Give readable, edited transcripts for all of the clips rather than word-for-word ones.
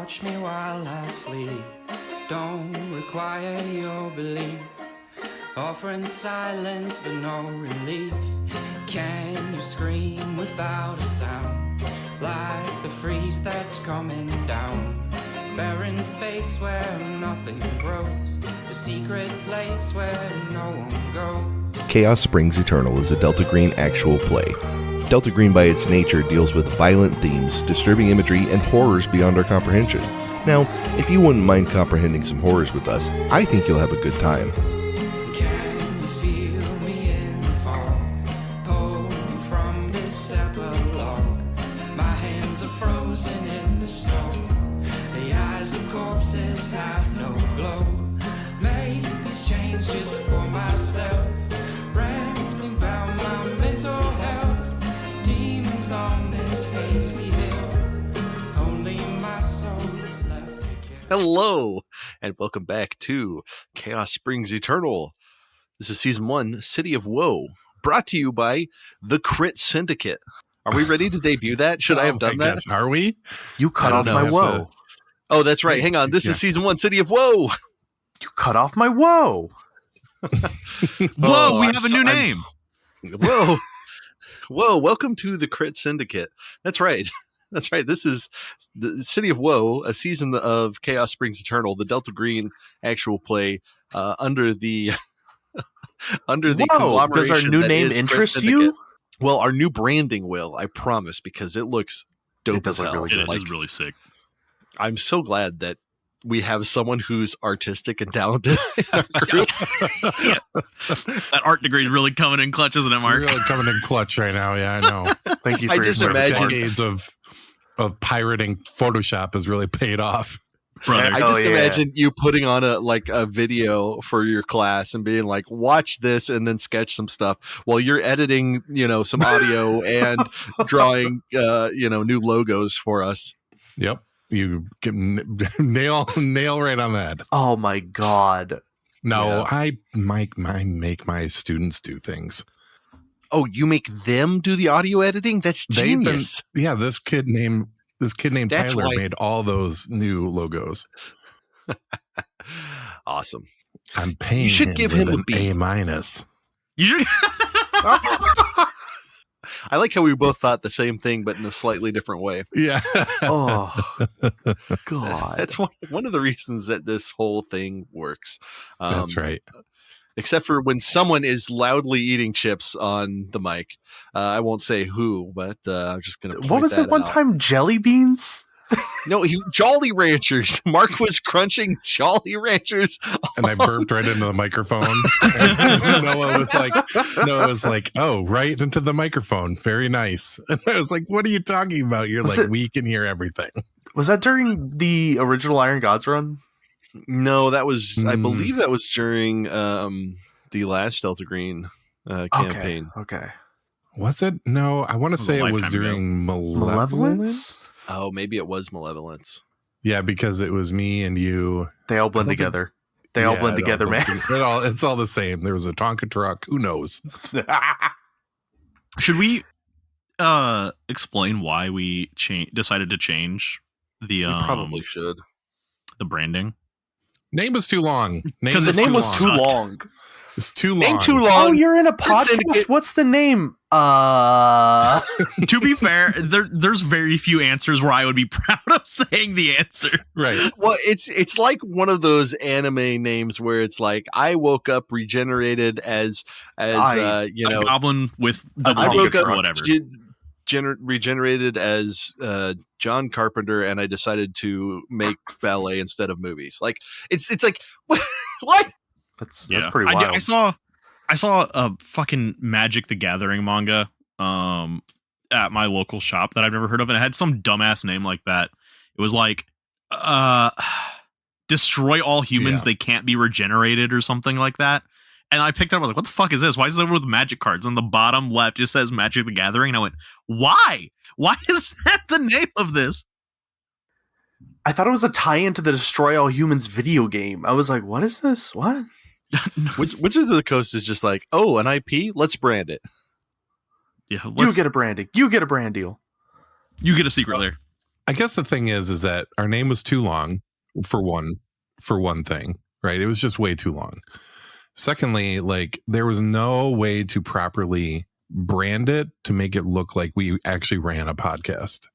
watch me while I sleep. Don't require your belief. Offering silence but no relief. Can you scream without a sound? Like the freeze that's coming down. Barren space where nothing grows. A secret place where no one goes. Chaos Springs Eternal is a Delta Green actual play. Delta Green by its nature deals with violent themes, disturbing imagery, and horrors beyond our comprehension. Now, if you wouldn't mind comprehending some horrors with us, I think you'll have a good time. Can you feel me in the fall? Pull me from this epilogue. My hands are frozen in the snow. The eyes of corpses have no glow. Made these chains just for myself. Rambling about my mental health. Demons on this hazy hill. Only my soul is left to kill. Hello, and welcome back to Chaos Springs Eternal. This is Season 1, City of Woe, brought to you by the Crit Syndicate. Are we ready to debut that? Should I have done that? Are we? You cut off my woe. Oh, that's right. Hang on. This is Season 1, City of Woe. You cut off my woe. Whoa, we have a new name. Whoa. Whoa, welcome to the Crit Syndicate. That's right. That's right. This is the City of Woe, a season of Chaos Springs Eternal, the Delta Green actual play under the conglomeration. Does our new that name is Crit interest Syndicate. you? Well, our new branding will, I promise, because it looks dope It does as look hell. really good. It is really sick. I'm so glad that we have someone who's artistic and talented in our group. That art degree is really coming in clutch, isn't it, Mark? Really coming in clutch right now. Yeah, I know. Thank you for I your just service, imagine- Mark. Decades of pirating Photoshop has really paid off. Brother. I Oh, just yeah. imagine you putting on a video for your class and being like, watch this and then sketch some stuff while you're editing, some audio and drawing, new logos for us. Yep, you get nail right on that. Oh my god. No, I make my students do things. Oh, you make them do the audio editing? That's genius. This kid named That's Tyler why- made all those new logos. Awesome. I'm paying. You should give him with a an B. A-. You should. I like how we both thought the same thing, but in a slightly different way. Yeah. Oh god. That's one of the reasons that this whole thing works. That's right. Except for when someone is loudly eating chips on the mic. I won't say who, but I'm just going to point What was that one out. time? Jelly beans? No, Jolly Ranchers. Mark was crunching Jolly Ranchers. And I burped right into the microphone. And Noah was like, oh, right into the microphone. Very nice. And I was like, what are you talking about? You're Was like, it- we can hear everything. Was that during the original Iron Gods run? No, that was, I Hmm. believe that was during the last Delta Green campaign. Okay. Was it? No, I want to was a say it was lifetime ago. during Malevolence. Malevolence? Oh, maybe it was Malevolence. Yeah, because it was me and you. They all blend I don't think- together. They all Yeah, blend it together, man. It's all the same. There was a Tonka truck. Who knows? Should we explain why we decided to change the We probably should. the branding? Name was too long. Because The It's name too was too long. long. It's too long. Name too Oh, long. you're in a Crit podcast? Syndicate. What's the name? To be fair, there's very few answers where I would be proud of saying the answer. Right. Well, it's like one of those anime names where it's like I woke up regenerated as A goblin with I double woke digits up or whatever. regenerated as John Carpenter, and I decided to make ballet instead of movies. Like it's like what? That's Yeah. pretty wild. I saw a fucking Magic the Gathering manga at my local shop that I've never heard of, and it had some dumbass name like that. It was like destroy all humans, Yeah. they can't be regenerated or something like that. And I picked it up, I was like, what the fuck is this? Why is it over with magic cards? On the bottom left it says Magic the Gathering, and I went, why? Why is that the name of this? I thought it was a tie-in to the Destroy All Humans video game. I was like, what is this? What? Wizards of the Coast is just like, oh, an IP, let's brand it. Yeah, You get a branding. You get a brand deal. you get a secret lair. I guess the thing is that our name was too long for one thing, right? It was just way too long. Secondly, like there was no way to properly brand it to make it look like we actually ran a podcast.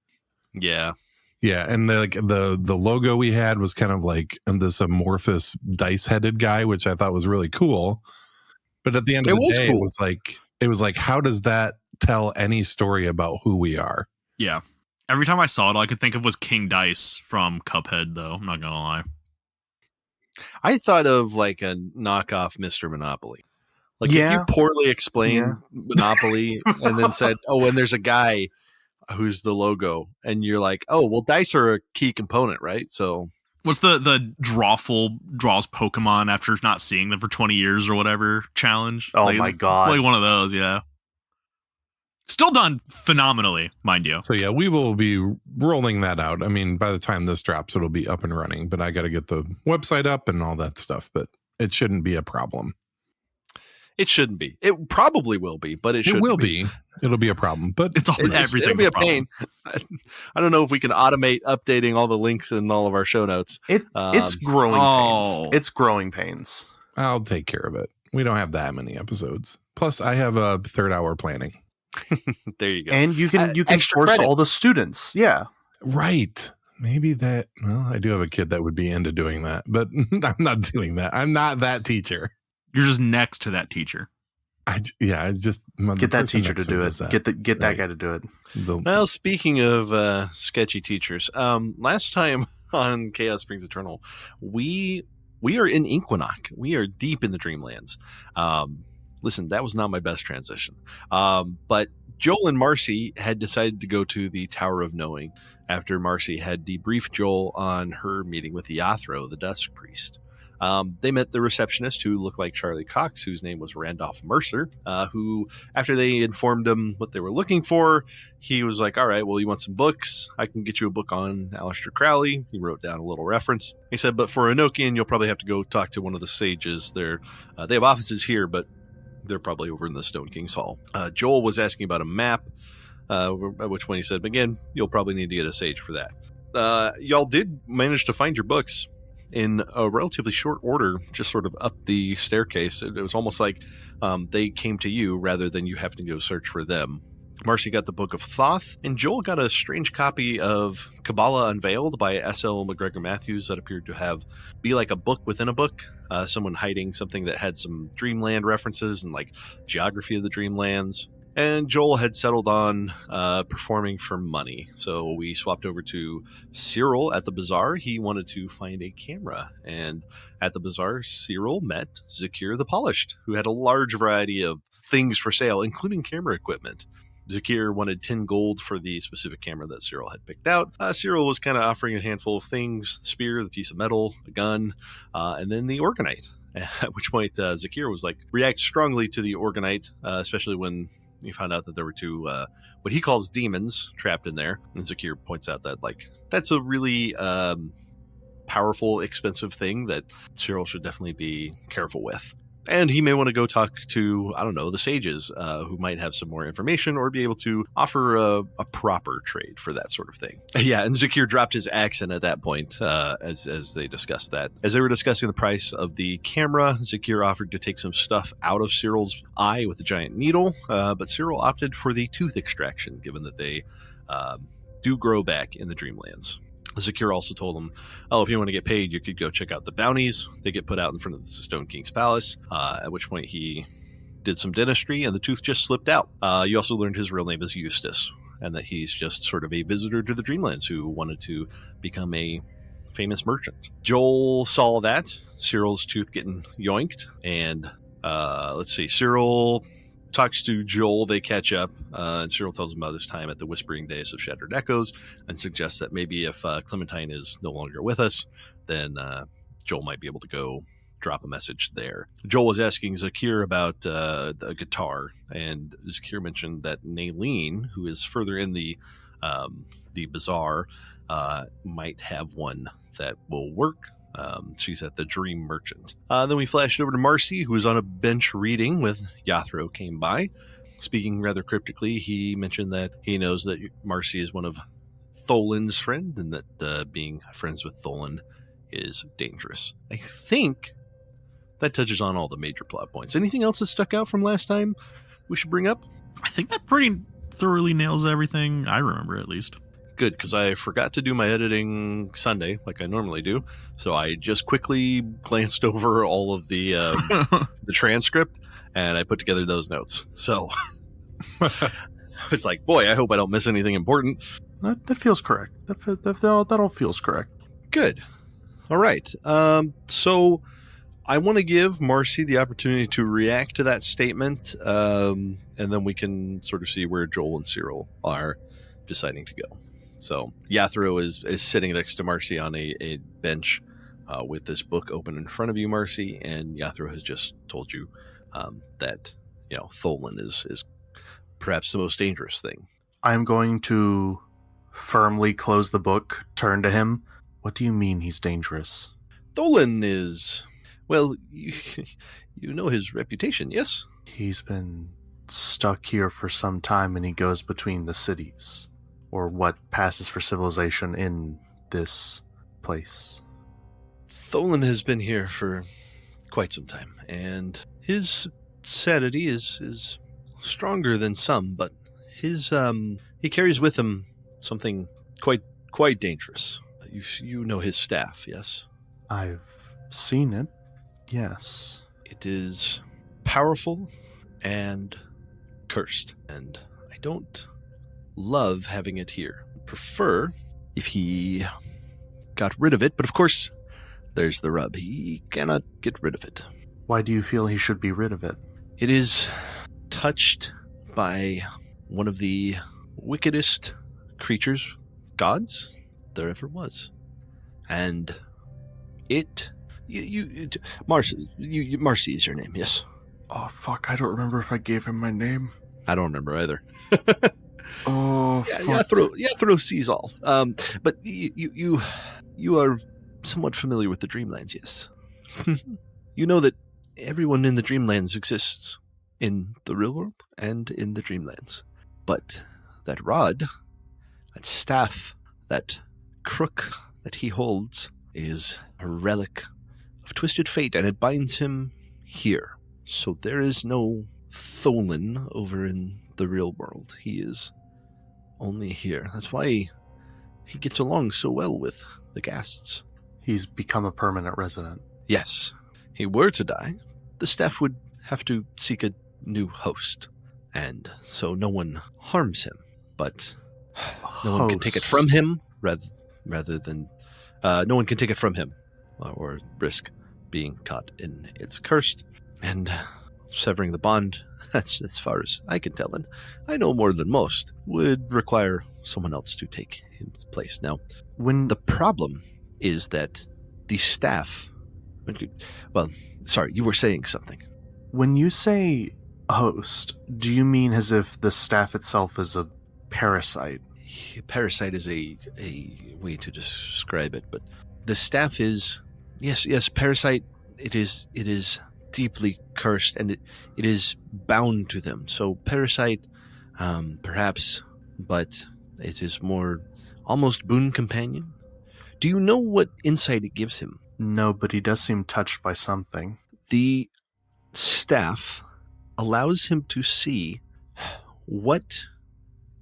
Yeah. Yeah, and the logo we had was kind of like this amorphous dice-headed guy, which I thought was really cool. But at the end of the day, cool. it was like, how does that tell any story about who we are? Yeah. Every time I saw it, all I could think of was King Dice from Cuphead, though. I'm not gonna lie. I thought of like a knockoff Mr. Monopoly. Like if you poorly explain Monopoly and then said, oh, and there's a guy who's the logo, and you're like, oh, well, dice are a key component, right? So what's the Drawful draws Pokemon after not seeing them for 20 years or whatever challenge? Oh my god. Like one of those, yeah. Still done phenomenally, mind you. So yeah, we will be rolling that out. I mean, by the time this drops, it'll be up and running, but I got to get the website up and all that stuff, but it shouldn't be a problem. It shouldn't be. It probably will be, but it will be. It'll be a problem, but everything. It'll be a pain. I don't know if we can automate updating all the links in all of our show notes. It's growing pains. It's growing pains. I'll take care of it. We don't have that many episodes. Plus, I have a third hour planning. There you go. And you can force credit. All the students. Yeah. Right. Maybe that. Well, I do have a kid that would be into doing that, but I'm not doing that. I'm not that teacher. You're just next to that teacher. I just get that teacher to do it. Get that guy to do it. Well, speaking of sketchy teachers, last time on Chaos Springs Eternal, we are in Inquinoc. We are deep in the Dreamlands. Listen, that was not my best transition. But Joel and Marcy had decided to go to the Tower of Knowing after Marcy had debriefed Joel on her meeting with Iathro, the Dusk Priest. They met the receptionist, who looked like Charlie Cox, whose name was Randolph Mercer, who, after they informed him what they were looking for, he was like, all right, well, you want some books? I can get you a book on Aleister Crowley. He wrote down a little reference. He said, but for Enochian, you'll probably have to go talk to one of the sages. They have offices here, but they're probably over in the Stone King's Hall. Joel was asking about a map, at which point he said, again, you'll probably need to get a sage for that. Y'all did manage to find your books in a relatively short order, just sort of up the staircase. It was almost like they came to you rather than you having to go search for them. Marcy got the Book of Thoth, and Joel got a strange copy of Kabbalah Unveiled by S.L. McGregor Matthews that appeared to be like a book within a book. Someone hiding something that had some Dreamland references and like geography of the Dreamlands. And Joel had settled on performing for money. So we swapped over to Cyril at the bazaar. He wanted to find a camera. And at the bazaar, Cyril met Zakir the Polished, who had a large variety of things for sale, including camera equipment. Zakir wanted 10 gold for the specific camera that Cyril had picked out. Cyril was kind of offering a handful of things: the spear, the piece of metal, a gun, and then the Organite. At which point Zakir was like, react strongly to the Organite, especially when he found out that there were two, what he calls demons, trapped in there. And Zakir points out that, like, that's a really powerful, expensive thing that Cyril should definitely be careful with. And he may want to go talk to, I don't know, the sages who might have some more information or be able to offer a proper trade for that sort of thing. Yeah, and Zakir dropped his accent at that point as they discussed that. As they were discussing the price of the camera, Zakir offered to take some stuff out of Cyril's eye with a giant needle, but Cyril opted for the tooth extraction, given that they do grow back in the Dreamlands. Zakir also told him, oh, if you want to get paid, you could go check out the bounties. They get put out in front of the Stone King's palace, at which point he did some dentistry and the tooth just slipped out. You also learned his real name is Eustace, and that he's just sort of a visitor to the Dreamlands who wanted to become a famous merchant. Joel saw that, Cyril's tooth getting yoinked, and Cyril talks to Joel, they catch up, and Cyril tells him about his time at the Whispering Days of Shattered Echoes and suggests that maybe if Clementine is no longer with us, then Joel might be able to go drop a message there. Joel was asking Zakir about the guitar, and Zakir mentioned that Naylene, who is further in the bazaar, might have one that will work. She's at the Dream Merchant. Then we flashed over to Marcy, who was on a bench reading with Iathro came by. Speaking rather cryptically, he mentioned that he knows that Marcy is one of Tholin's friend, and that being friends with Tholin is dangerous. I think that touches on all the major plot points. Anything else that stuck out from last time we should bring up? I think that pretty thoroughly nails everything I remember, at least. Good, because I forgot to do my editing Sunday like I normally do, so I just quickly glanced over all of the the transcript, and I put together those notes. So it's like, boy, I hope I don't miss anything important. That feels correct. That all feels correct. Good. All right. So I want to give Marcy the opportunity to react to that statement, and then we can sort of see where Joel and Cyril are deciding to go. So Yathro is sitting next to Marcy on a bench with this book open in front of you, Marcy, and Yathro has just told you that Tholin is perhaps the most dangerous thing. I'm going to firmly close the book, turn to him. What do you mean he's dangerous? Tholin is, well, you know his reputation, yes? He's been stuck here for some time, and he goes between the cities, or what passes for civilization in this place. Tholin has been here for quite some time, and his sanity is stronger than some, but his he carries with him something quite dangerous. You know his staff, yes? I've seen it, yes. It is powerful and cursed, and I don't love having it here. Prefer if he got rid of it, but of course there's the rub. He cannot get rid of it. Why do you feel he should be rid of it? It is touched by one of the wickedest creatures, gods, there ever was. And Marcy is your name, yes? Oh, fuck, I don't remember if I gave him my name. I don't remember either. Oh, fuck. Yathro sees all. But you are somewhat familiar with the Dreamlands, yes? You know that everyone in the Dreamlands exists in the real world and in the Dreamlands. But that rod, that staff, that crook that he holds is a relic of twisted fate, and it binds him here. So there is no Tholin over in the real world. He is only here. That's why he gets along so well with the Ghasts. He's become a permanent resident. Yes. He were to die, the staff would have to seek a new host, and so no one harms him. But no one can take it from him, rather than no one can take it from him or risk being caught in its curse. And severing the bond, that's as far as I can tell, and I know more than most, would require someone else to take his place. Now, When the problem is that the staff... Well, sorry, you were saying something. When you say host, do you mean as if the staff itself is a parasite? Parasite is a way to describe it, but the staff is... Yes, parasite, it is deeply cursed, and it is bound to them. So parasite, perhaps, but it is more almost boon companion. Do you know what insight it gives him? No, but he does seem touched by something. The staff allows him to see what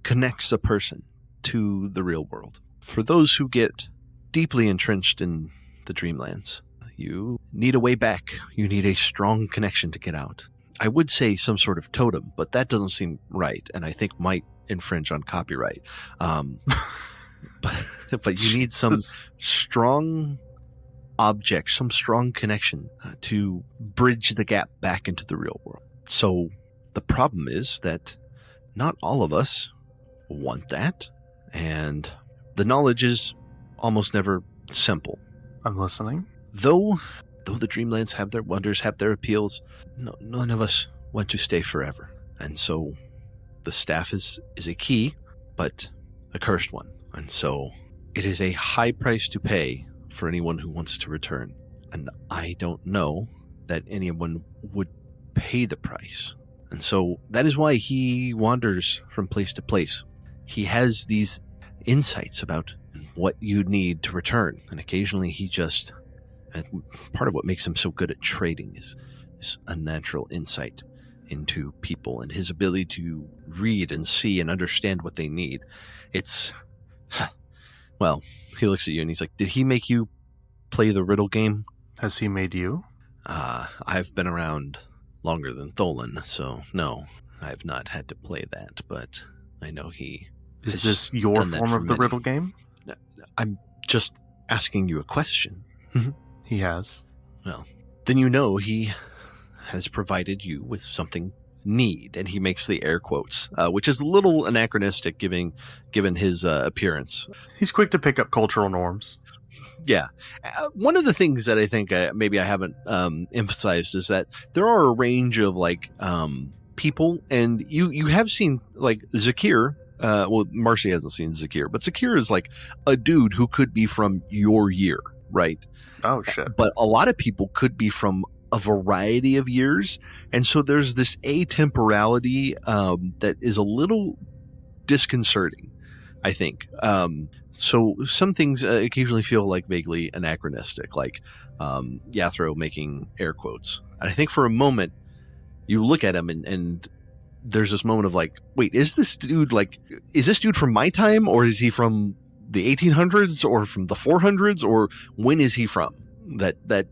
connects a person to the real world. For those who get deeply entrenched in the Dreamlands, you need a way back. You need a strong connection to get out. I would say some sort of totem, but that doesn't seem right, and I think might infringe on copyright. But you need some strong object, some strong connection to bridge the gap back into the real world. So the problem is that not all of us want that, and the knowledge is almost never simple. I'm listening. Though the Dreamlands have their wonders, have their appeals, none of us want to stay forever. And so the staff is a key, but a cursed one. And so it is a high price to pay for anyone who wants to return. And I don't know that anyone would pay the price. And so that is why he wanders from place to place. He has these insights about what you need to return. And occasionally he just, part of what makes him so good at trading is this unnatural insight into people and his ability to read and see and understand what they need. It's, well, he looks at you and he's like, did he make you play the riddle game? Has he made you? I've been around longer than Tholen, so no, I've not had to play that, but I know he... Is this your form of the riddle game? I'm just asking you a question. He has. Well, then you know he has provided you with something need, and he makes the air quotes, which is a little anachronistic given his appearance. He's quick to pick up cultural norms. Yeah. One of the things that I think maybe I haven't emphasized is that there are a range of people, and you have seen like Zakir. Well, Marcy hasn't seen Zakir, but Zakir is like a dude who could be from your year, right? Oh, shit. But a lot of people could be from a variety of years. And so there's this atemporality that is a little disconcerting, I think. So some things occasionally feel like vaguely anachronistic, like Yathro making air quotes. And I think for a moment, you look at him and there's this moment of like, wait, is this dude from my time, or is he from the 1800s or from the 400s, or when is he from? That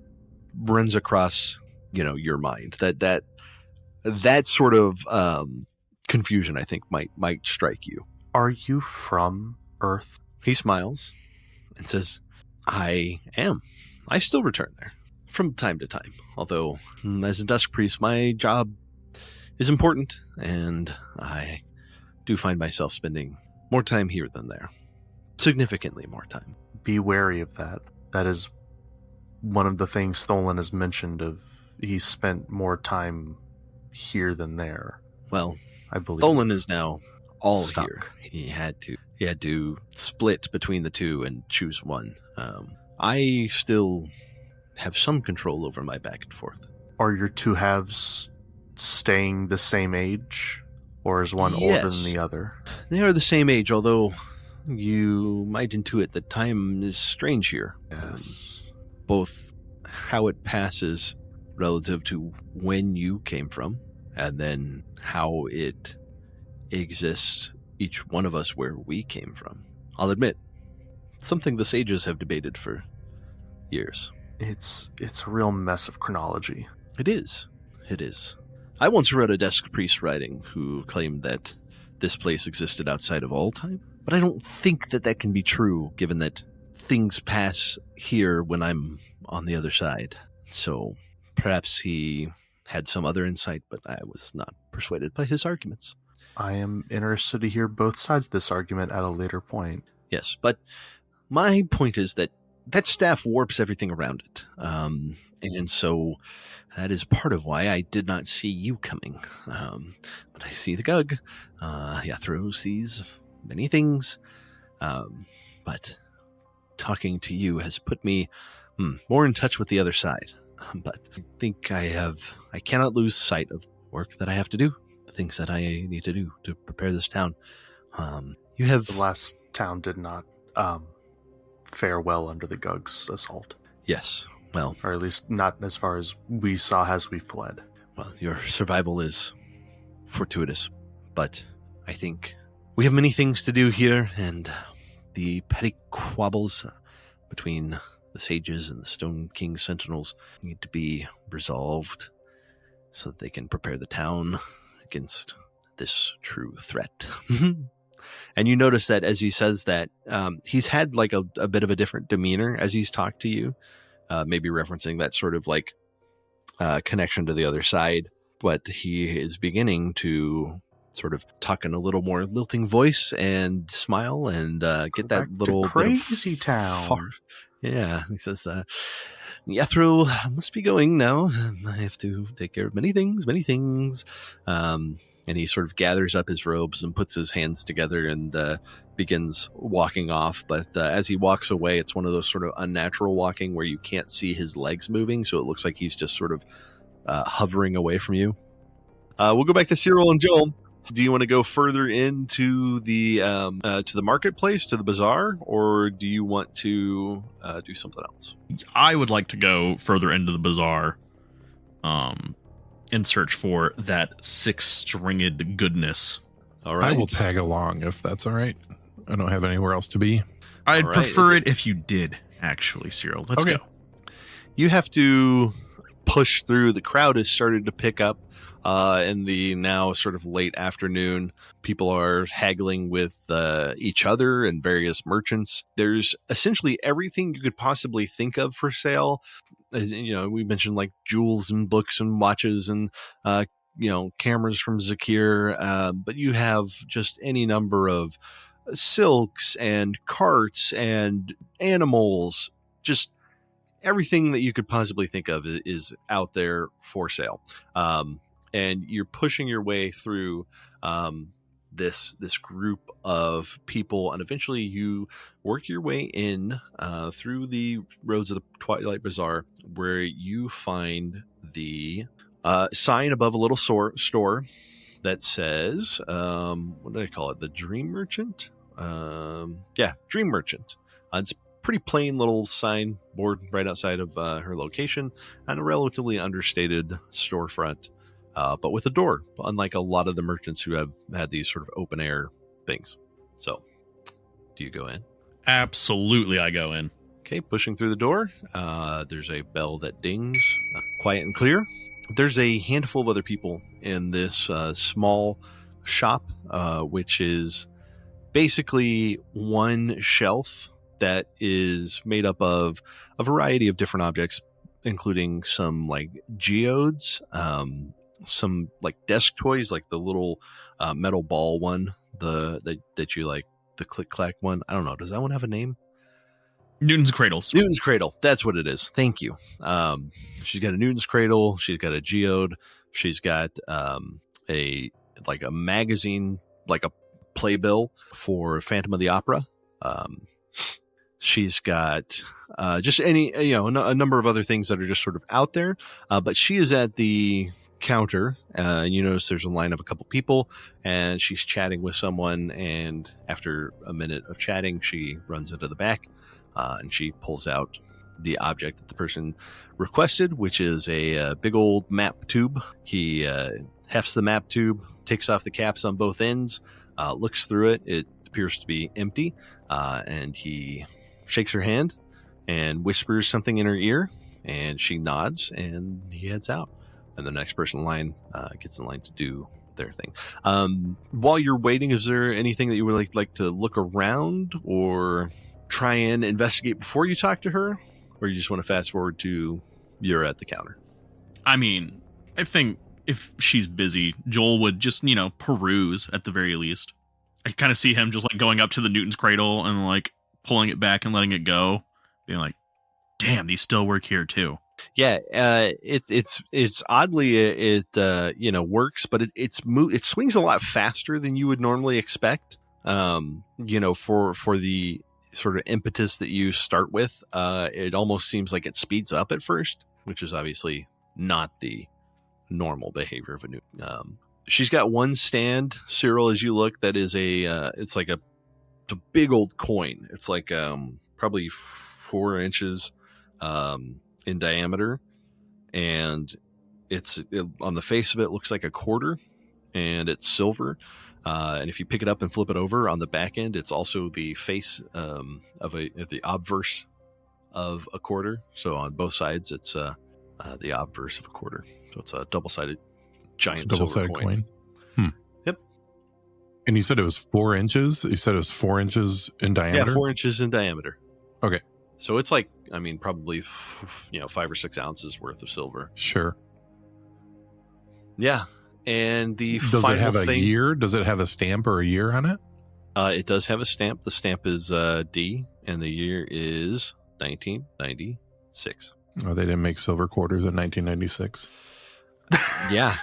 runs across, your mind. That sort of confusion, I think, might strike you. Are you from Earth? He smiles and says, I am. I still return there from time to time. Although, as a dusk priest, my job is important, and I do find myself spending more time here than there. Significantly more time. Be wary of that. That is one of the things Tholen has mentioned of he's spent more time here than there. Well, I believe Tholen is now all stuck. Here. He had to split between the two and choose one. I still have some control over my back and forth. Are your two halves staying the same age, or is one older than the other? They are the same age, although you might intuit that time is strange here. Yes. Both how it passes relative to when you came from, and then how it exists, each one of us, where we came from. I'll admit, something the sages have debated for years. It's a real mess of chronology. It is. I once read a desk priest writing who claimed that this place existed outside of all time, but I don't think that can be true, given that things pass here when I'm on the other side. So perhaps he had some other insight, but I was not persuaded by his arguments. I am interested to hear both sides of this argument at a later point. Yes, but my point is that staff warps everything around it. And so that is part of why I did not see you coming. But I see the Gug. Yathro sees many things. But talking to you has put me more in touch with the other side. But I think I cannot lose sight of work that I have to do, the things that I need to do to prepare this town. You have... The last town did not fare well under the Gug's assault. Yes, well... Or at least not as far as we saw as we fled. Well, your survival is fortuitous, but I think we have many things to do here, and the petty quabbles between the sages and the Stone King Sentinels need to be resolved so that they can prepare the town against this true threat. And you notice that as he says that, he's had like a bit of a different demeanor as he's talked to you, maybe referencing that sort of like connection to the other side, but he is beginning to sort of talk in a little more lilting voice and smile and get that little crazy town. Yeah, he says, Yathro must be going now. I have to take care of many things. And he sort of gathers up his robes and puts his hands together and begins walking off. But as he walks away, it's one of those sort of unnatural walking where you can't see his legs moving. So it looks like he's just sort of hovering away from you. We'll go back to Cyril and Joel. Do you want to go further into the to the marketplace, to the bazaar, or do you want to do something else? I would like to go further into the bazaar, and search for that 6-stringed goodness. All right. I will tag along if that's all right. I don't have anywhere else to be. I'd All right. prefer it if you did, actually, Cyril. Let's Okay. go. You have to push through. The crowd has started to pick up in the now sort of late afternoon. People are haggling with each other and various merchants. There's essentially everything you could possibly think of for sale. You know, we mentioned like jewels and books and watches and cameras from Zakir, but you have just any number of silks and carts and animals, just everything that you could possibly think of is out there for sale. And you're pushing your way through this group of people, and eventually you work your way in through the roads of the Twilight Bazaar, where you find the sign above a little store that says, what did I call it? The Dream Merchant? Dream Merchant. It's pretty plain little sign board right outside of her location, and a relatively understated storefront, but with a door, unlike a lot of the merchants who have had these sort of open air things. So, do you go in? Absolutely, I go in. Okay, pushing through the door, there's a bell that dings, quiet and clear. There's a handful of other people in this small shop, which is basically one shelf that is made up of a variety of different objects, including some like geodes, some like desk toys, like the little metal ball one, that you like, the click clack one. I don't know. Does that one have a name? Newton's Cradles. Newton's Cradle. That's what it is. Thank you. She's got a Newton's Cradle. She's got a geode. She's got a magazine, like a playbill for Phantom of the Opera. She's got just a number of other things that are just sort of out there. But she is at the counter, and you notice there's a line of a couple people, and she's chatting with someone. And after a minute of chatting, she runs into the back, and she pulls out the object that the person requested, which is a big old map tube. He hefts the map tube, takes off the caps on both ends, looks through it. It appears to be empty, and he shakes her hand and whispers something in her ear, and she nods, and he heads out. And the next person in line gets in line to do their thing. While you're waiting, is there anything that you would like to look around or try and investigate before you talk to her, or you just want to fast forward to you're at the counter? I mean, I think if she's busy, Joel would just, peruse at the very least. I kind of see him just like going up to the Newton's Cradle and like pulling it back and letting it go, being like, damn, these still work here too. Yeah, it's oddly it works, but it swings a lot faster than you would normally expect. For the sort of impetus that you start with, it almost seems like it speeds up at first, which is obviously not the normal behavior of a new. She's got one stand, Cyril, as you look, that is it's a big old coin. It's like probably 4 inches in diameter, and on the face of it looks like a quarter, and it's silver. And if you pick it up and flip it over on the back end, it's also the face of the obverse of a quarter. So on both sides, it's the obverse of a quarter. So it's a double-sided giant double-sided silver coin. Yep. And you said it was 4 inches? You said it was 4 inches in diameter? Yeah, 4 inches in diameter. Okay. So it's like, probably 5 or 6 ounces worth of silver. Sure. Yeah. And does it have a year? Does it have a stamp or a year on it? It does have a stamp. The stamp is D, and the year is 1996. Oh, they didn't make silver quarters in 1996. Yeah.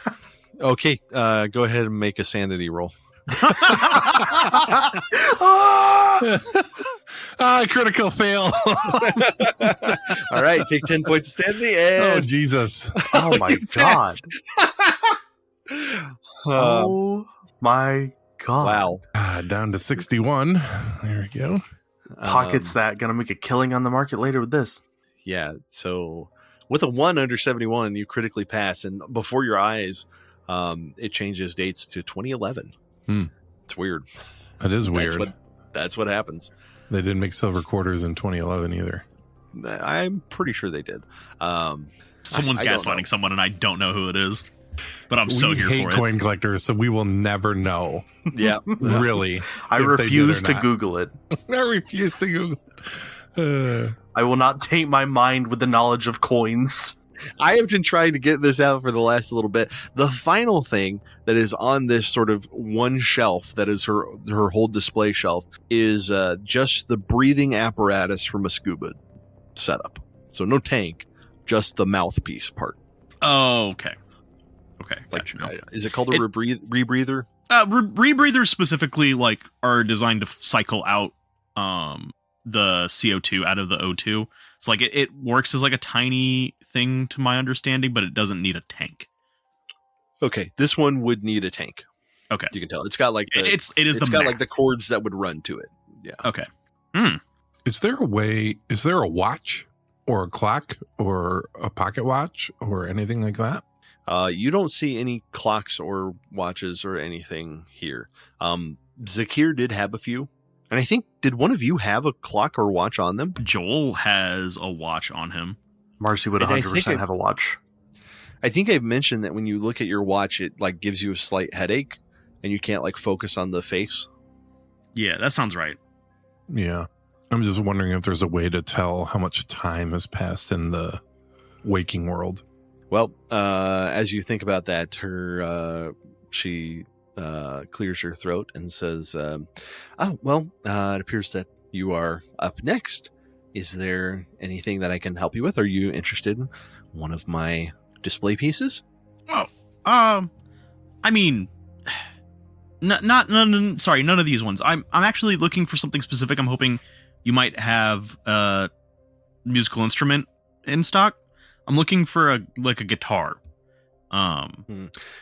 Okay. Go ahead and make a sanity roll. Critical fail. All right. Take 10 points of sanity. And... Oh, Jesus. Oh, my God. My God. Wow. Down to 61. There we go. Pockets that. Gonna make a killing on the market later with this. Yeah. So with a 1 under 71, you critically pass, and before your eyes, it changes dates to 2011. It's weird. That is weird. That's what happens. They didn't make silver quarters in 2011 either. I'm pretty sure they did. Someone's I don't gaslighting know. someone, and I don't know who it is. But I'm so We here hate for it. coin collectors, so we will never know. Yeah. Really. I if they did refuse or to not. Google it. I refuse to Google. I will not taint my mind with the knowledge of coins. I have been trying to get this out for the last little bit. The final thing that is on this sort of one shelf that is her whole display shelf is just the breathing apparatus from a scuba setup. So no tank, just the mouthpiece part. Oh, okay. Okay, Like, gotcha. Now. is it called a rebreather? Rebreathers specifically like are designed to cycle out the CO2 out of the O2. So like it works as like a tiny thing to my understanding, but it doesn't need a tank. Okay, this one would need a tank. Okay. You can tell it's got like the, It's it's the got like max. the cords that would run to it. Yeah. Okay. Is there a watch or a clock or a pocket watch or anything like that? You don't see any clocks or watches or anything here. Zakir did have a few. And I think, did one of you have a clock or watch on them? Joel has a watch on him. Marcy would And I 100% think have a watch. I think I've mentioned that when you look at your watch, it like gives you a slight headache and you can't like focus on the face. Yeah, that sounds right. Yeah. I'm just wondering if there's a way to tell how much time has passed in the waking world. Well, as you think about that, she clears her throat and says, it appears that you are up next. Is there anything that I can help you with? Are you interested in one of my display pieces? I mean, none of these ones. I'm actually looking for something specific. I'm hoping you might have a musical instrument in stock. I'm looking for a guitar.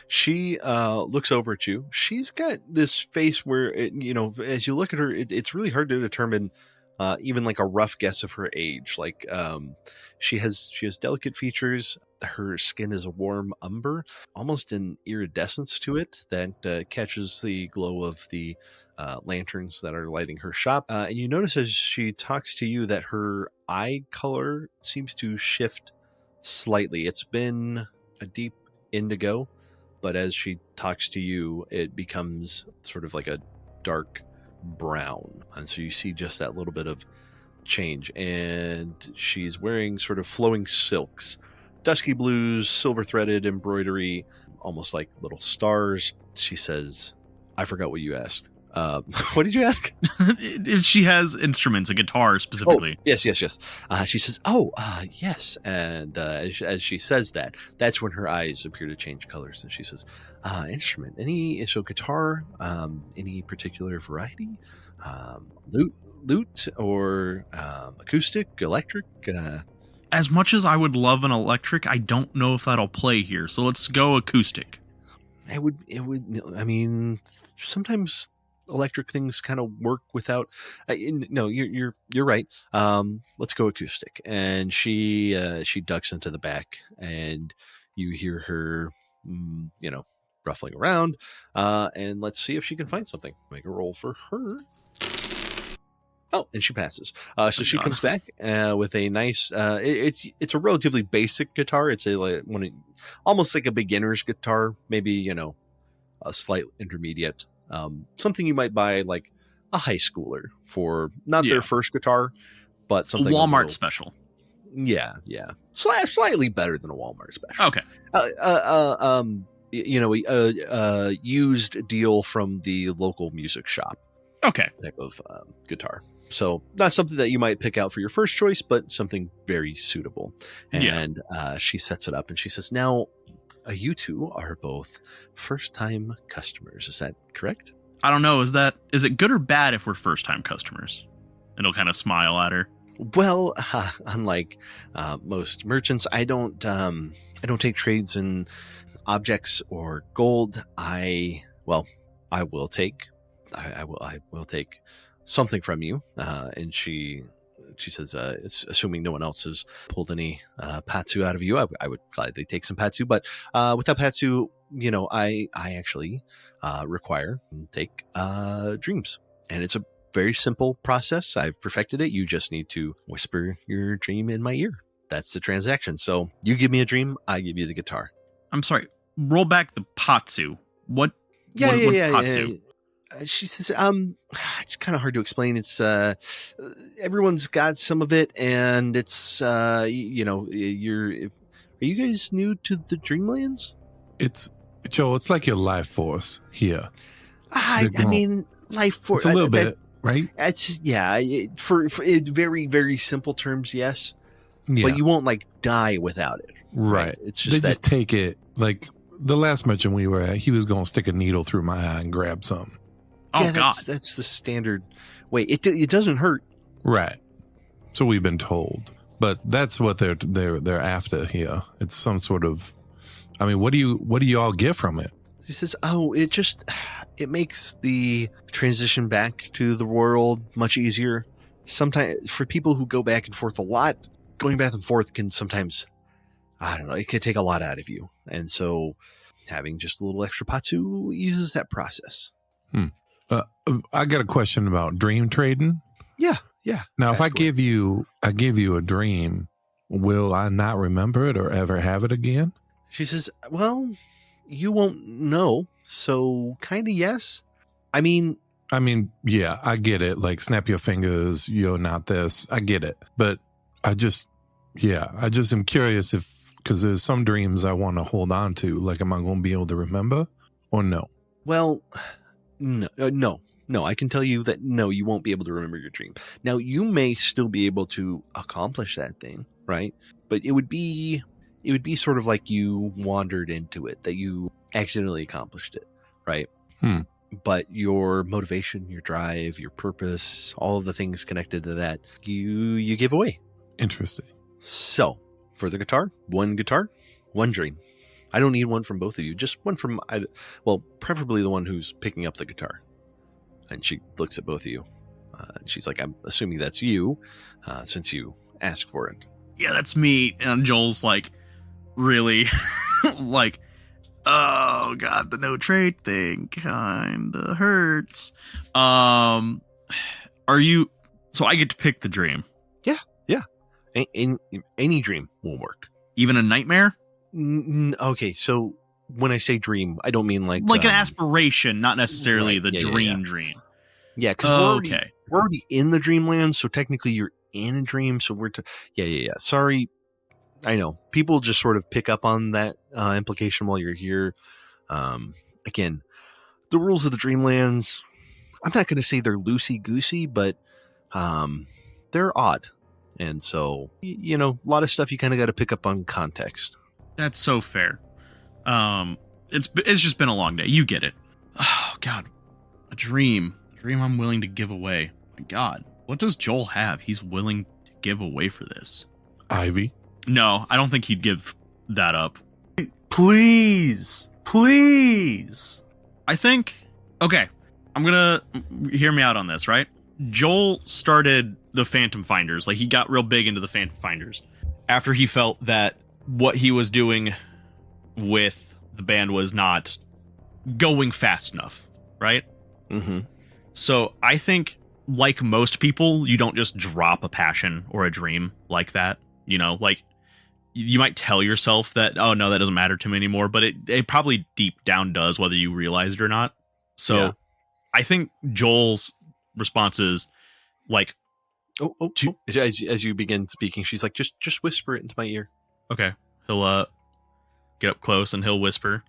She looks over at you. She's got this face where as you look at her, it's really hard to determine even like a rough guess of her age. Like she has delicate features. Her skin is a warm umber, almost an iridescence to it that catches the glow of the lanterns that are lighting her shop. And you notice as she talks to you that her eye color seems to shift slightly. It's been a deep indigo, but as she talks to you, it becomes sort of like a dark brown. And so you see just that little bit of change. And she's wearing sort of flowing silks, dusky blues, silver threaded embroidery, almost like little stars. She says, I forgot what you asked. What did you ask? If she has instruments, a guitar specifically. Oh, yes. She says, yes. And as she says that, that's when her eyes appear to change colors. And she says, instrument, so guitar, any particular variety? Lute or acoustic, electric? As much as I would love an electric, I don't know if that'll play here. So let's go acoustic. It would, I mean, sometimes electric things kind of work without no, you're right. Let's go acoustic. And she ducks into the back and you hear her ruffling around, and let's see if she can find something. Make a roll for her. Oh, and she passes. So she comes back with a nice it's a relatively basic guitar. It's almost like a beginner's guitar, maybe a slight intermediate. Something you might buy like a high schooler for not their first guitar, but something a Walmart special. Yeah. Slightly better than a Walmart special. Okay. A used deal from the local music shop. Okay. Type of guitar. So not something that you might pick out for your first choice, but something very suitable. And she sets it up and she says, now, you two are both first-time customers. Is that correct? I don't know. Is it good or bad if we're first-time customers? And he'll kind of smile at her. Well, unlike most merchants, I don't take trades in objects or gold. I will take something from you. And she says, assuming no one else has pulled any patsu out of you, I would gladly take some patsu. But without patsu, I actually require and take dreams, and it's a very simple process. I've perfected it. You just need to whisper your dream in my ear. That's the transaction. So you give me a dream, I give you the guitar. I'm sorry. Roll back the patsu. What? Yeah. Patsu? She says, it's kind of hard to explain. It's everyone's got some of it, and it's are you guys new to the Dreamlands? It's Joel. It's like your life force here. I mean, life force. It's a little bit, right? It's for very, very simple terms, yes. Yeah. But you won't die without it, right? It's just just take it. Like the last merchant we were at, he was going to stick a needle through my eye and grab something. Oh God, that's the standard way. It doesn't hurt, right? So we've been told, but that's what they're after here. It's some sort of. I mean, what do you all get from it? He says, it makes the transition back to the world much easier. Sometimes for people who go back and forth a lot, going back and forth can sometimes, I don't know, it can take a lot out of you. And so having just a little extra patsu eases that process. I got a question about dream trading. Yeah. Now, if I give you a dream, will I not remember it or ever have it again? She says, well, you won't know. So kind of yes. I mean, yeah, I get it. Like snap your fingers, you're not this. I get it. But I just am curious because there's some dreams I want to hold on to. Like, am I going to be able to remember or no? Well, no. I can tell you that no, you won't be able to remember your dream. Now, you may still be able to accomplish that thing, right? But it would be sort of like you wandered into it, that you accidentally accomplished it, right? But your motivation, your drive, your purpose, all of the things connected to that, you give away. Interesting. So, for the guitar, one dream. I don't need one from both of you, just one from either. Well, preferably the one who's picking up the guitar. And she looks at both of you. And she's like, I'm assuming that's you, since you asked for it. Yeah, that's me. And Joel's like, really, like, oh God, the no trade thing kind of hurts. Are you? So I get to pick the dream. Yeah. Any dream will work. Even a nightmare? Okay, so when I say dream, I don't mean like an aspiration, not necessarily the dream. Yeah, because we're already in the dreamland, so technically you're in a dream. So we're yeah. Sorry, I know people just sort of pick up on that implication while you're here. Again, the rules of the dreamlands. I'm not going to say they're loosey goosey, but they're odd, and so a lot of stuff you kind of got to pick up on context. That's so fair. It's just been a long day. You get it. Oh God, a dream I'm willing to give away. My God, what does Joel have? He's willing to give away for this. Ivy. No, I don't think he'd give that up. Please. I think. Okay, I'm gonna hear me out on this. Right, Joel started the Phantom Phinders. Like he got real big into the Phantom Phinders after he felt that what he was doing with the band was not going fast enough, right? Mm-hmm. So I think, like most people, you don't just drop a passion or a dream like that. Like you might tell yourself that, oh no, that doesn't matter to me anymore, but it probably deep down does, whether you realize it or not. So yeah. I think Joel's response is like, as you begin speaking, she's like, just whisper it into my ear. Okay. He'll get up close and he'll whisper,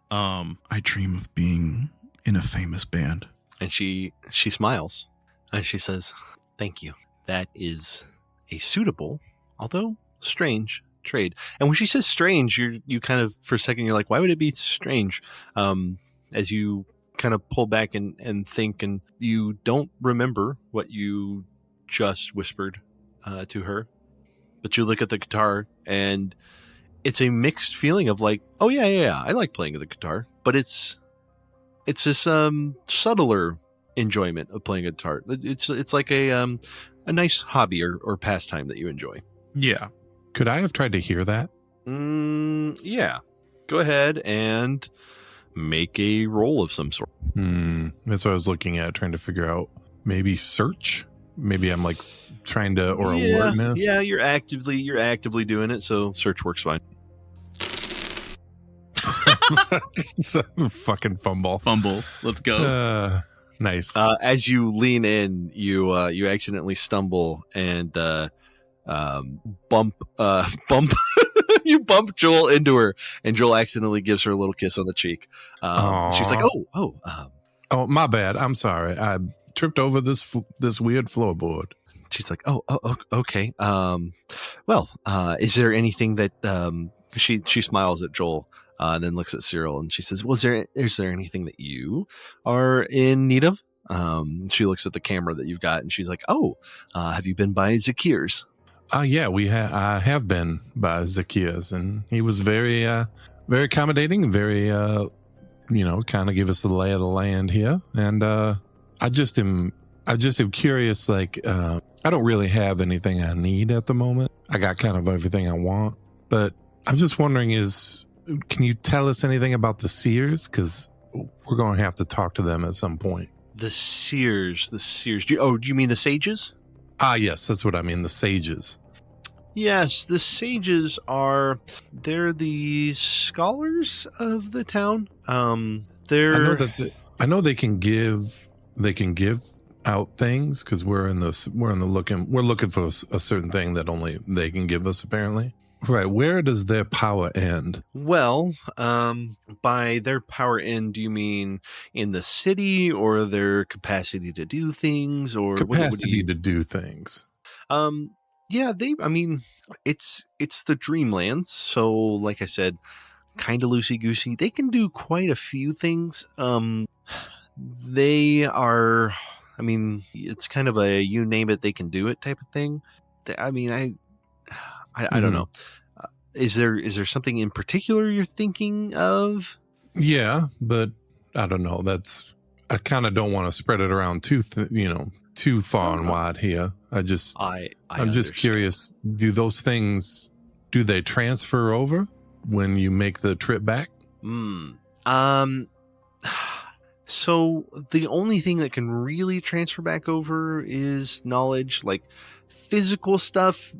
I dream of being in a famous band. And she smiles and she says, thank you. That is a suitable, although strange trade. And when she says strange, you kind of, for a second, you're like, why would it be strange? As you kind of pull back and think, and you don't remember what you just whispered to her. But you look at the guitar and it's a mixed feeling of like, oh yeah, I like playing the guitar, but it's it's this subtler enjoyment of playing a guitar. It's like a nice hobby or pastime that you enjoy. Yeah. Could I have tried to hear that? Yeah. Go ahead and make a roll of some sort. That's what I was looking at, trying to figure out. Maybe search. Maybe I'm like trying to, or alertness. Yeah, you're actively doing it, so search works fine. Fucking fumble. Let's go. Nice. As you lean in, you accidentally stumble and bump you bump Joel into her, and Joel accidentally gives her a little kiss on the cheek. She's like, oh, my bad. I'm sorry. I tripped over this weird floorboard. She's like, oh, okay. Well, is there anything that she smiles at Joel, and then looks at Cyril, and she says, well, is there anything that you are in need of? She looks at the camera that you've got, and she's like, have you been by Zakir's? Yeah, I have been by Zacchaeus, and he was very accommodating, very, kind of give us the lay of the land here. And I just am curious. Like, I don't really have anything I need at the moment. I got kind of everything I want, but I'm just wondering: can you tell us anything about the Seers? Because we're going to have to talk to them at some point. The Seers. Do you mean the sages? Yes, that's what I mean. The sages. Yes, the sages they're the scholars of the town. I know they can give out things because we're looking for a certain thing that only they can give us, apparently. Right. Where does their power end? Well, by their power end, do you mean in the city, or their capacity to do things, or capacity to do things? Yeah, it's the Dreamlands. So, like I said, kind of loosey goosey. They can do quite a few things. They are, it's kind of a you name it, they can do it type of thing. I don't know. Is there something in particular you're thinking of? Yeah, but I don't know. I kind of don't want to spread it around too far and wide here. I'm just curious. Do those things, do they transfer over when you make the trip back? So the only thing that can really transfer back over is knowledge, like physical stuff.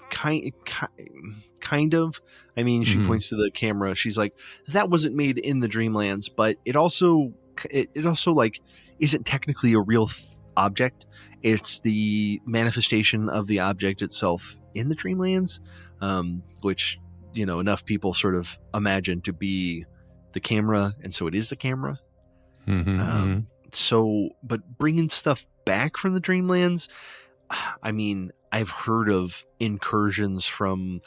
Kind of. She points to the camera. She's like, that wasn't made in the Dreamlands, but it also like isn't technically a real object. It's the manifestation of the object itself in the Dreamlands, which enough people sort of imagine to be the camera, and so it is the camera. So, but bringing stuff back from the Dreamlands, I've heard of incursions from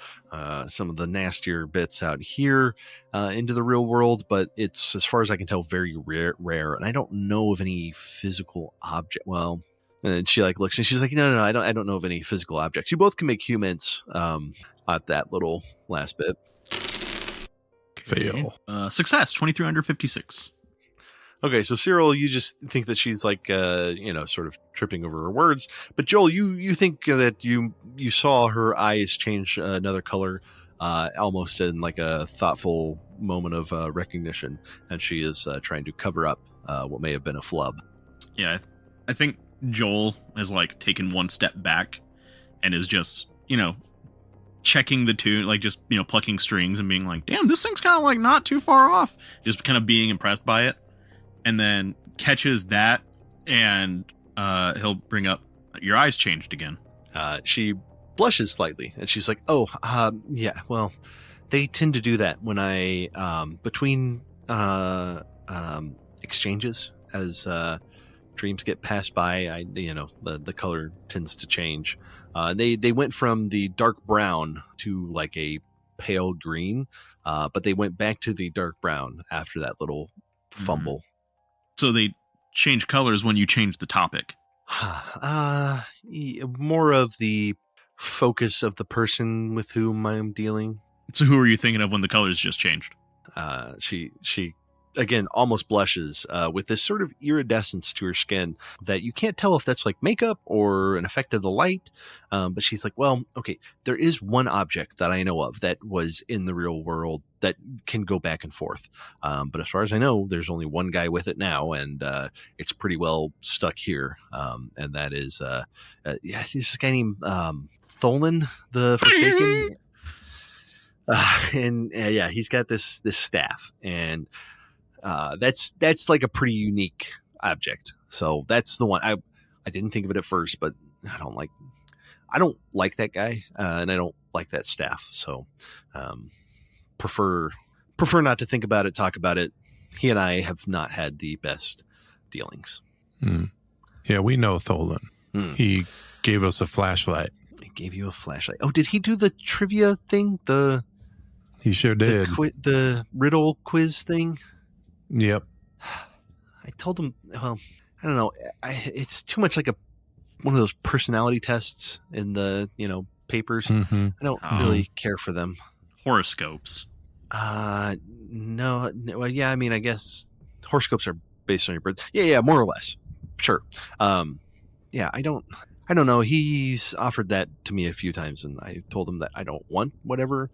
some of the nastier bits out here into the real world, but it's, as far as I can tell, very rare. And I don't know of any physical object. Well, and she looks and she's like, no, I don't know of any physical objects. You both can make humans at that little last bit. Fail. Success, 23 under 56. Okay, so Cyril, you just think that she's like, sort of tripping over her words. But Joel, you think that you saw her eyes change another color, almost in like a thoughtful moment of recognition, and she is trying to cover up what may have been a flub. Yeah, I think Joel has like taken one step back and is just, checking the tune, like just, plucking strings and being like, damn, this thing's kind of like not too far off. Just kind of being impressed by it. And then catches that, and he'll bring up, your eyes changed again. She blushes slightly, and she's like, yeah, well, they tend to do that when I, between exchanges, as dreams get passed by, the color tends to change. They went from the dark brown to like a pale green, but they went back to the dark brown after that little fumble. Mm-hmm. So they change colors when you change the topic. More of the focus of the person with whom I'm dealing. So who are you thinking of when the colors just changed? She again, almost blushes with this sort of iridescence to her skin that you can't tell if that's like makeup or an effect of the light. But she's like, well, okay, there is one object that I know of that was in the real world that can go back and forth. But as far as I know, there's only one guy with it now, and it's pretty well stuck here. And that is, there's this guy named Tholan the Forsaken. He's got this staff, and that's like a pretty unique object. So that's the one. I didn't think of it at first, but I don't like that guy, and I don't like that staff. So prefer not to think about it, talk about it. He and I have not had the best dealings. Yeah, we know Tholan. He gave us a flashlight. He gave you a flashlight. Oh, did he do the trivia thing? He sure did. The riddle quiz thing? Yep. I told him, well, I don't know. It's too much like one of those personality tests in the, papers. Mm-hmm. I don't really care for them. Horoscopes. No. Well, yeah, I mean, I guess horoscopes are based on your birth. Yeah, more or less. Sure. Yeah, I don't know. He's offered that to me a few times, and I told him that I don't want whatever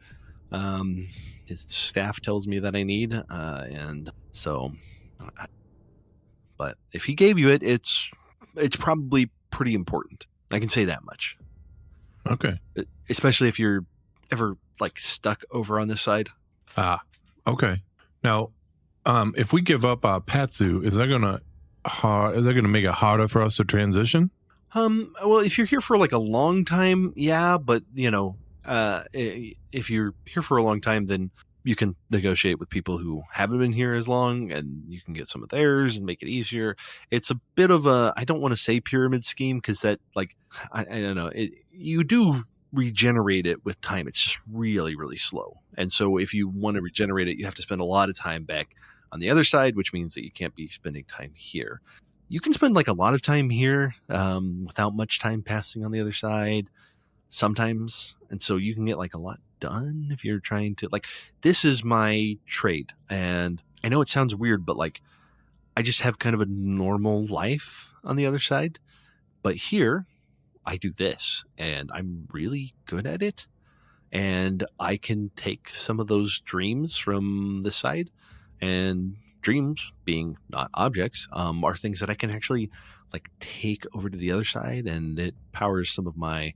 his staff tells me that I need, and so, but if he gave you it, it's probably pretty important. I can say that much. Okay. Especially if you're ever like stuck over on this side. Okay. Now, if we give up our Patsu, is that gonna make it harder for us to transition? Well, if you're here for like a long time, yeah, but if you're here for a long time, then you can negotiate with people who haven't been here as long, and you can get some of theirs and make it easier. It's a bit of I don't want to say pyramid scheme, because that, like, I don't know. You do regenerate it with time. It's just really, really slow. And so if you want to regenerate it, you have to spend a lot of time back on the other side, which means that you can't be spending time here. You can spend like a lot of time here without much time passing on the other side sometimes. And so you can get like a lot done if you're trying to, like, this is my trade. And I know it sounds weird, but like, I just have kind of a normal life on the other side. But here I do this, and I'm really good at it. And I can take some of those dreams from this side, and dreams being not objects, are things that I can actually like take over to the other side, and it powers some of my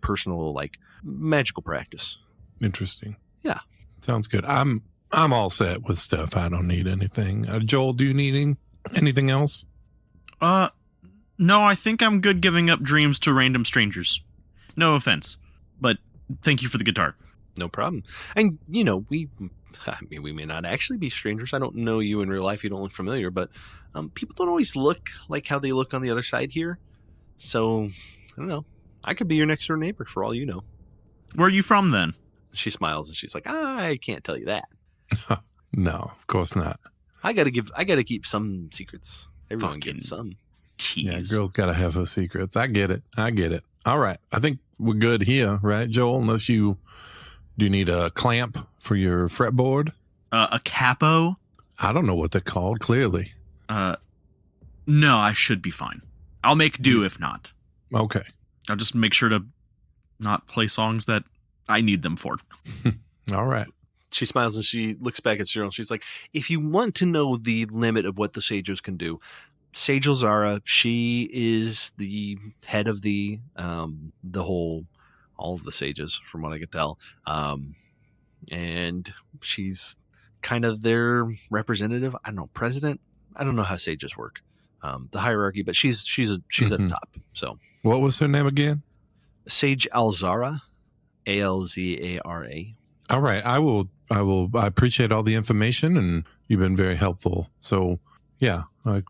personal like magical practice. Interesting. Yeah. Sounds good. I'm all set with stuff. I don't need anything. Joel, do you need anything else? No, I think I'm good giving up dreams to random strangers. No offense, but thank you for the guitar. No problem. And we may not actually be strangers. I don't know you in real life. You don't look familiar, but people don't always look like how they look on the other side here. So, I don't know. I could be your next door neighbor for all you know. Where are you from then? She smiles and she's like, I can't tell you that. No, of course not. I gotta keep some secrets. Everyone Fucking gets some. Tease. Yeah, girls gotta have her secrets. I get it. All right. I think we're good here, right, Joel? Unless do you need a clamp for your fretboard? A capo? I don't know what they're called, clearly. No, I should be fine. I'll make do if not. Okay. I'll just make sure to not play songs that I need them for. All right. She smiles and she looks back at Cyril and she's like, if you want to know the limit of what the Sagels can do, Sage Elzara, she is the head of all of the sages, from what I could tell. And she's kind of their representative. I don't know, president. I don't know how sages work, the hierarchy, but she's at the top. So what was her name again? Sage Elzara, Alzara. All right. I appreciate all the information, and you've been very helpful. So yeah, I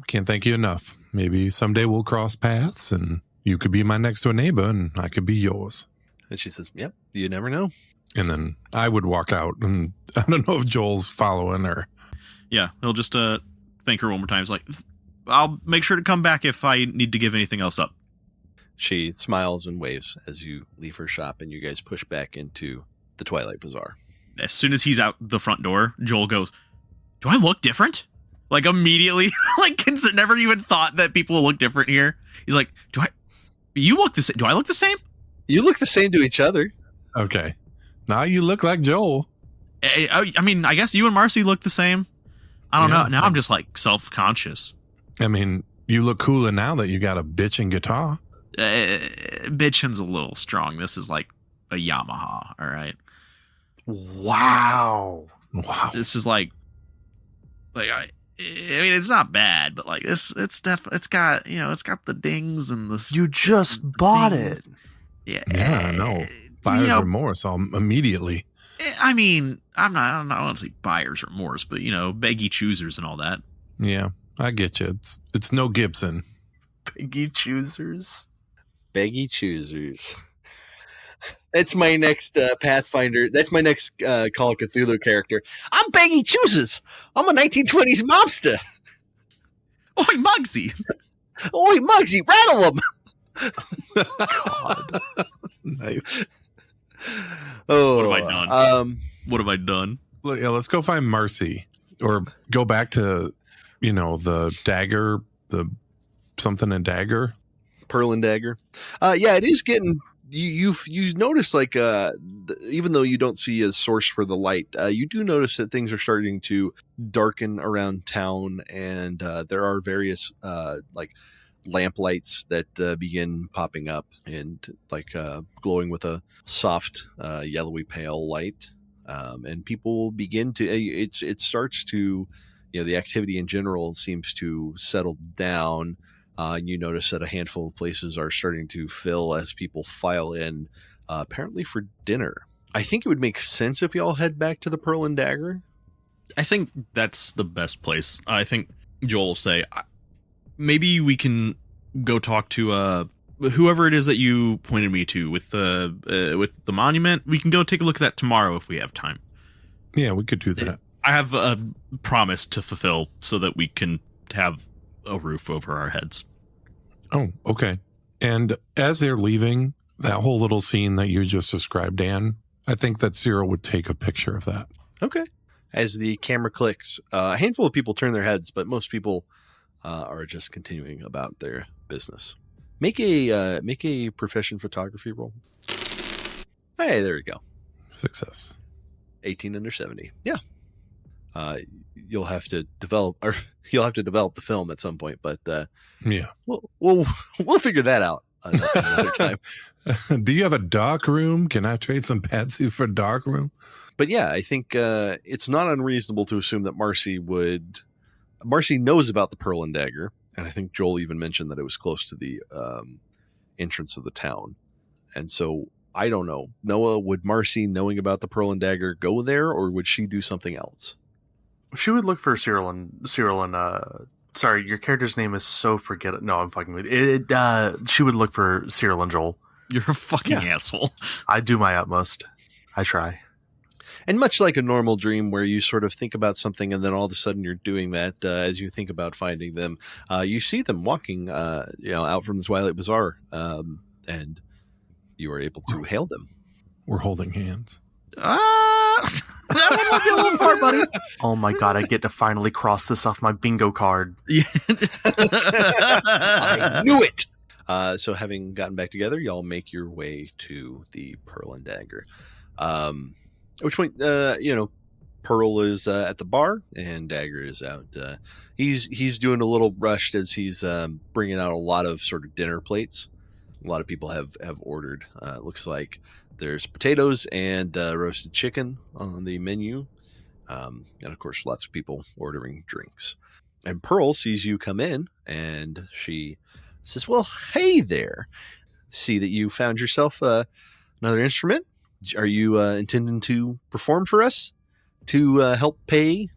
can't thank you enough. Maybe someday we'll cross paths, and you could be my next door neighbor and I could be yours. And she says, yep, you never know. And then I would walk out, and I don't know if Joel's following her. Yeah, he'll just thank her one more time. It's like, I'll make sure to come back if I need to give anything else up. She smiles and waves as you leave her shop, and you guys push back into the Twilight Bazaar. As soon as he's out the front door, Joel goes, do I look different? Like immediately, like never even thought that people look different here. He's like, you look the same. Do I look the same? You look the same to each other. Okay. Now you look like Joel. I mean, I guess you and Marcy look the same. I don't know. Now I'm just like self-conscious. I mean, you look cooler now that you got a bitchin' guitar. Bitchin's a little strong. This is like a Yamaha. All right. Wow. This is like I mean, it's not bad, but like it's got, it's got the dings and the. You just bought it. Yeah. Yeah, I know. Buyer's remorse immediately. I mean, I don't want to say buyer's remorse, but beggy choosers and all that. Yeah, I get you. It's no Gibson. Beggy choosers. Beggy choosers. That's my next Pathfinder. That's my next Call of Cthulhu character. I'm Beggy Chooses. I'm a 1920s mobster. Oi, Muggsy. Oi, Muggsy, rattle him. God. Nice. Oh, what have I done? What have I done? Yeah, let's go find Marcy, or go back to, the dagger, the something and dagger, Pearl and Dagger. Yeah, it is getting. You notice, like, even though you don't see a source for the light, you do notice that things are starting to darken around town, and there are various like lamp lights that begin popping up and like glowing with a soft yellowy pale light, and people begin to. It starts to, the activity in general seems to settle down. You notice that a handful of places are starting to fill as people file in, apparently for dinner. I think it would make sense if y'all head back to the Pearl and Dagger. I think that's the best place. I think Joel will say, maybe we can go talk to whoever it is that you pointed me to with the monument. We can go take a look at that tomorrow if we have time. Yeah, we could do that. I have a promise to fulfill so that we can have a roof over our heads. Oh, okay. And as they're leaving, that whole little scene that you just described, Dan, I think that Cyril would take a picture of that. Okay. As the camera clicks, a handful of people turn their heads, but most people are just continuing about their business. Make a profession photography roll. Hey, there you go. Success. 18 under 70. Yeah. You'll have to develop the film at some point, but yeah, we'll figure that out another time. Do you have a dark room? Can I trade some Patsy for a dark room? But yeah, I think it's not unreasonable to assume that Marcy knows about the Pearl and Dagger, and I think Joel even mentioned that it was close to the entrance of the town, and so I don't know. Noah, would Marcy, knowing about the Pearl and Dagger, go there, or would she do something else? She would look for Cyril and sorry, your character's name is so forget. No, I'm fucking with it. She would look for Cyril and Joel. You're a fucking asshole. I do my utmost. I try. And much like a normal dream where you sort of think about something and then all of a sudden you're doing that, as you think about finding them, you see them walking, out from the Twilight Bazaar, and you are able to hail them. We're holding hands. That one might be a little far, buddy. Oh my god, I get to finally cross this off my bingo card. Yeah. I knew it! So having gotten back together, y'all make your way to the Pearl and Dagger. At which point, Pearl is at the bar and Dagger is out. He's doing a little rushed as he's bringing out a lot of sort of dinner plates. A lot of people have ordered. It looks like there's potatoes and roasted chicken on the menu. And of course, lots of people ordering drinks. And Pearl sees you come in and she says, well, hey there. See that you found yourself another instrument. Are you intending to perform for us to help pay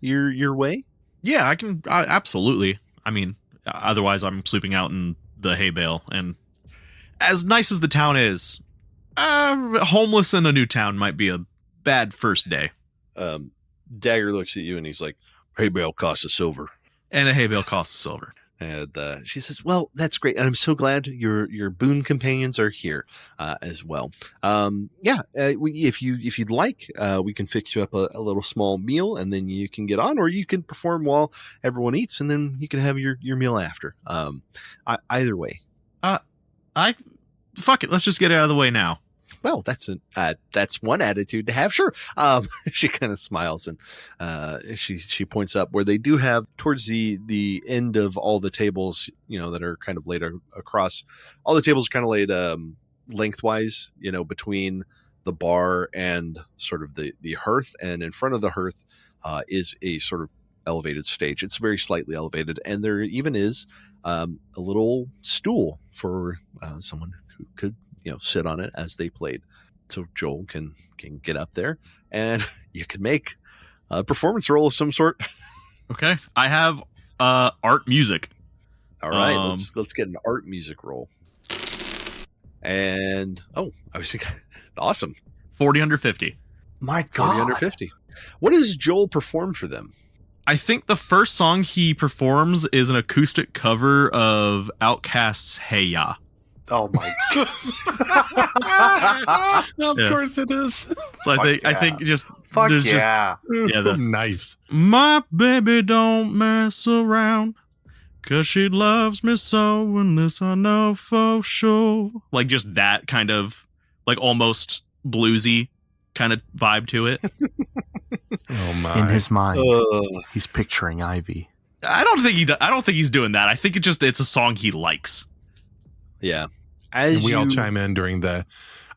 your way? Yeah, I can. Absolutely. I mean, otherwise I'm sleeping out in the hay bale. And as nice as the town is, homeless in a new town might be a bad first day. Dagger looks at you and he's like, hay bale costs a silver. And a hay bale costs a silver. And she says, "Well, that's great, and I'm so glad your boon companions are here as well. If you'd like, we can fix you up a little small meal, and then you can get on, or you can perform while everyone eats, and then you can have your meal after. Either way." I fuck it. Let's just get it out of the way now. Well, that's one attitude to have. Sure. She kind of smiles, and she points up where they do have towards the end of all the tables, that are kind of laid across. All the tables are kind of laid lengthwise, between the bar and sort of the hearth, and in front of the hearth is a sort of elevated stage. It's very slightly elevated, and there even is a little stool for someone who could sit on it as they played. So Joel can get up there, and you can make a performance roll of some sort. Okay, I have art music. All right, let's get an art music roll. And I was thinking, awesome, 40 under 50. My 40 God, under 50. What does Joel perform for them? I think the first song he performs is an acoustic cover of Outkasts' "Hey Ya." oh my God! Of course it is. So I think just Fuck there's yeah! Nice. my baby don't mess around, 'cause she loves me so, and this I know for sure. Like just that kind of like almost bluesy kind of vibe to it. Oh my. In his mind, he's picturing Ivy. I don't think he's doing that. I think it's a song he likes. Yeah. And we all chime in during the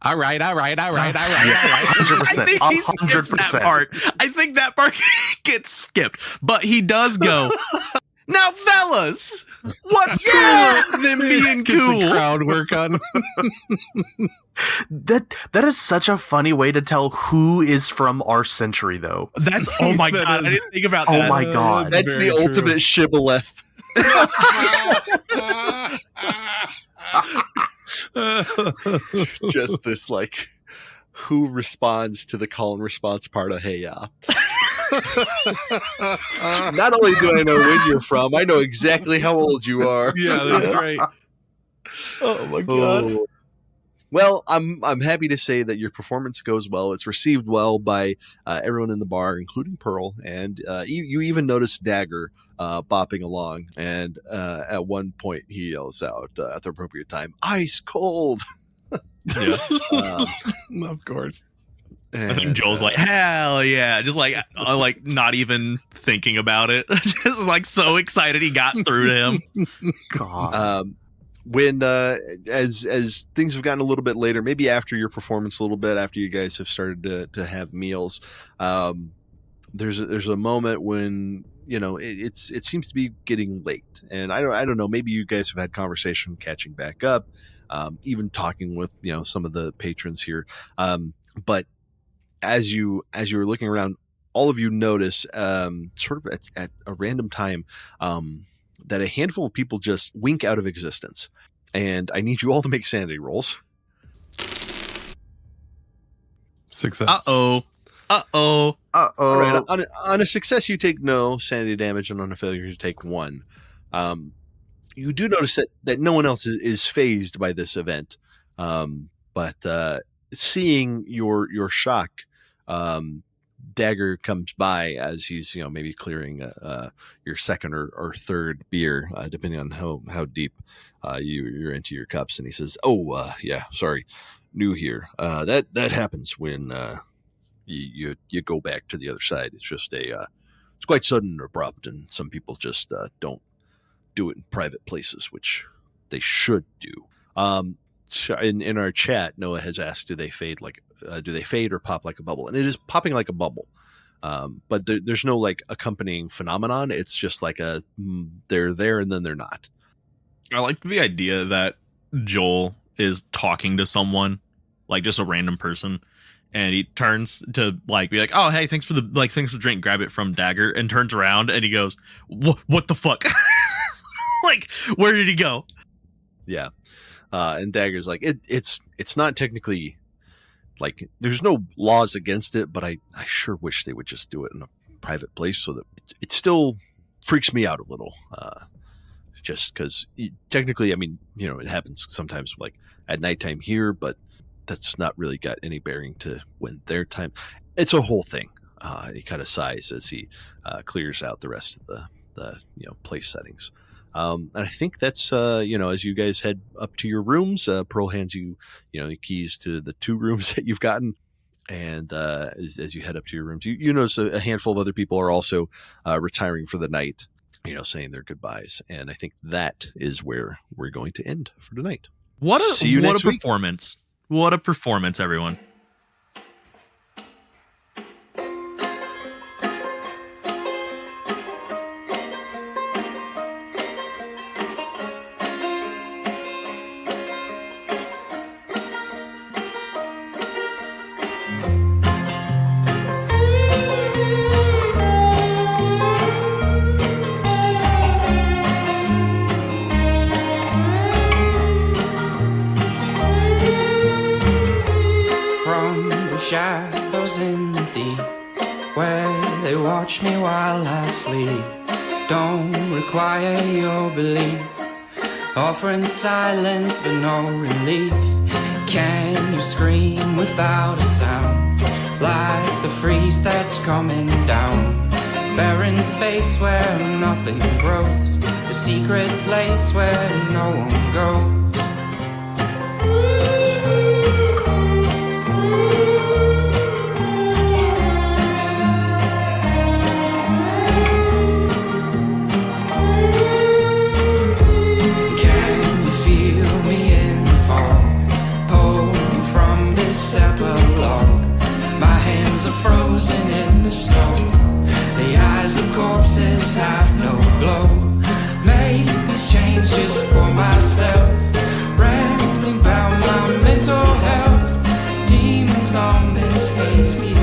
all right. 100%. I think he skips that part. I think that part gets skipped, but he does go. Now, fellas, what's cooler than being Gets cool? a crowd work on. That is such a funny way to tell who is from our century, though. That's oh my That god! is- I didn't think about Oh that. my God. That's the very true. ultimate shibboleth. Just this like who responds to the call and response part of "Hey Ya." Not only do I know when you're from, I know exactly how old you are. Yeah, that's right. Oh my Oh. Well, I'm happy to say that your performance goes well. It's received well by everyone in the bar, including Pearl, and you even notice Dagger bopping along. And at one point, he yells out at the appropriate time, "Ice cold!" Yeah. Of course. I think Joel's like, hell yeah, just like not even thinking about it, just like so excited he got through to him. God. When as things have gotten a little bit later, maybe after your performance a little bit, after you guys have started to have meals, there's a moment when it seems to be getting late, and I don't know, maybe you guys have had conversation catching back up, even talking with some of the patrons here, but as you were looking around, all of you notice sort of at a random time that a handful of people just wink out of existence. And I need you all to make sanity rolls. Success. Uh-oh. Uh-oh. All right, on a success, you take no sanity damage, and on a failure, you take 1. You do notice that no one else is fazed by this event. But seeing your shock, Dagger comes by as he's maybe clearing your second or third beer, depending on how deep you're into your cups, and he says, "Oh, yeah, sorry, new here. That happens when you go back to the other side. It's just it's quite sudden and abrupt, and some people just don't do it in private places, which they should do." In our chat, Noah has asked, do they fade or pop like a bubble? And it is popping like a bubble. But there's no like accompanying phenomenon. It's just like they're there and then they're not. I like the idea that Joel is talking to someone, like just a random person, and he turns to like be like, "Oh, hey, thanks for the drink." Grab it from Dagger and turns around and he goes, "What the fuck?" Like, where did he go? Yeah. And Dagger's like, it's not technically like there's no laws against it, but I sure wish they would just do it in a private place so that it still freaks me out a little. just because technically, I mean, it happens sometimes like at nighttime here, but that's not really got any bearing to when their time. It's a whole thing. He kind of sighs as he clears out the rest of the place settings. And I think that's as you guys head up to your rooms, Pearl hands you the keys to the 2 rooms that you've gotten. And as you head up to your rooms, you notice a handful of other people are also retiring for the night, saying their goodbyes. And I think that is where we're going to end for tonight. See you next week. Performance. What a performance, everyone. Shadows in the deep, where they watch me while I sleep, don't require your belief, offering silence but no relief. Can you scream without a sound, like the freeze that's coming down? Barren space where nothing grows, a secret place where no one goes. Frozen in the snow, the eyes of corpses have no glow. Made these chains just for myself, rambling about my mental health. Demons on this hazy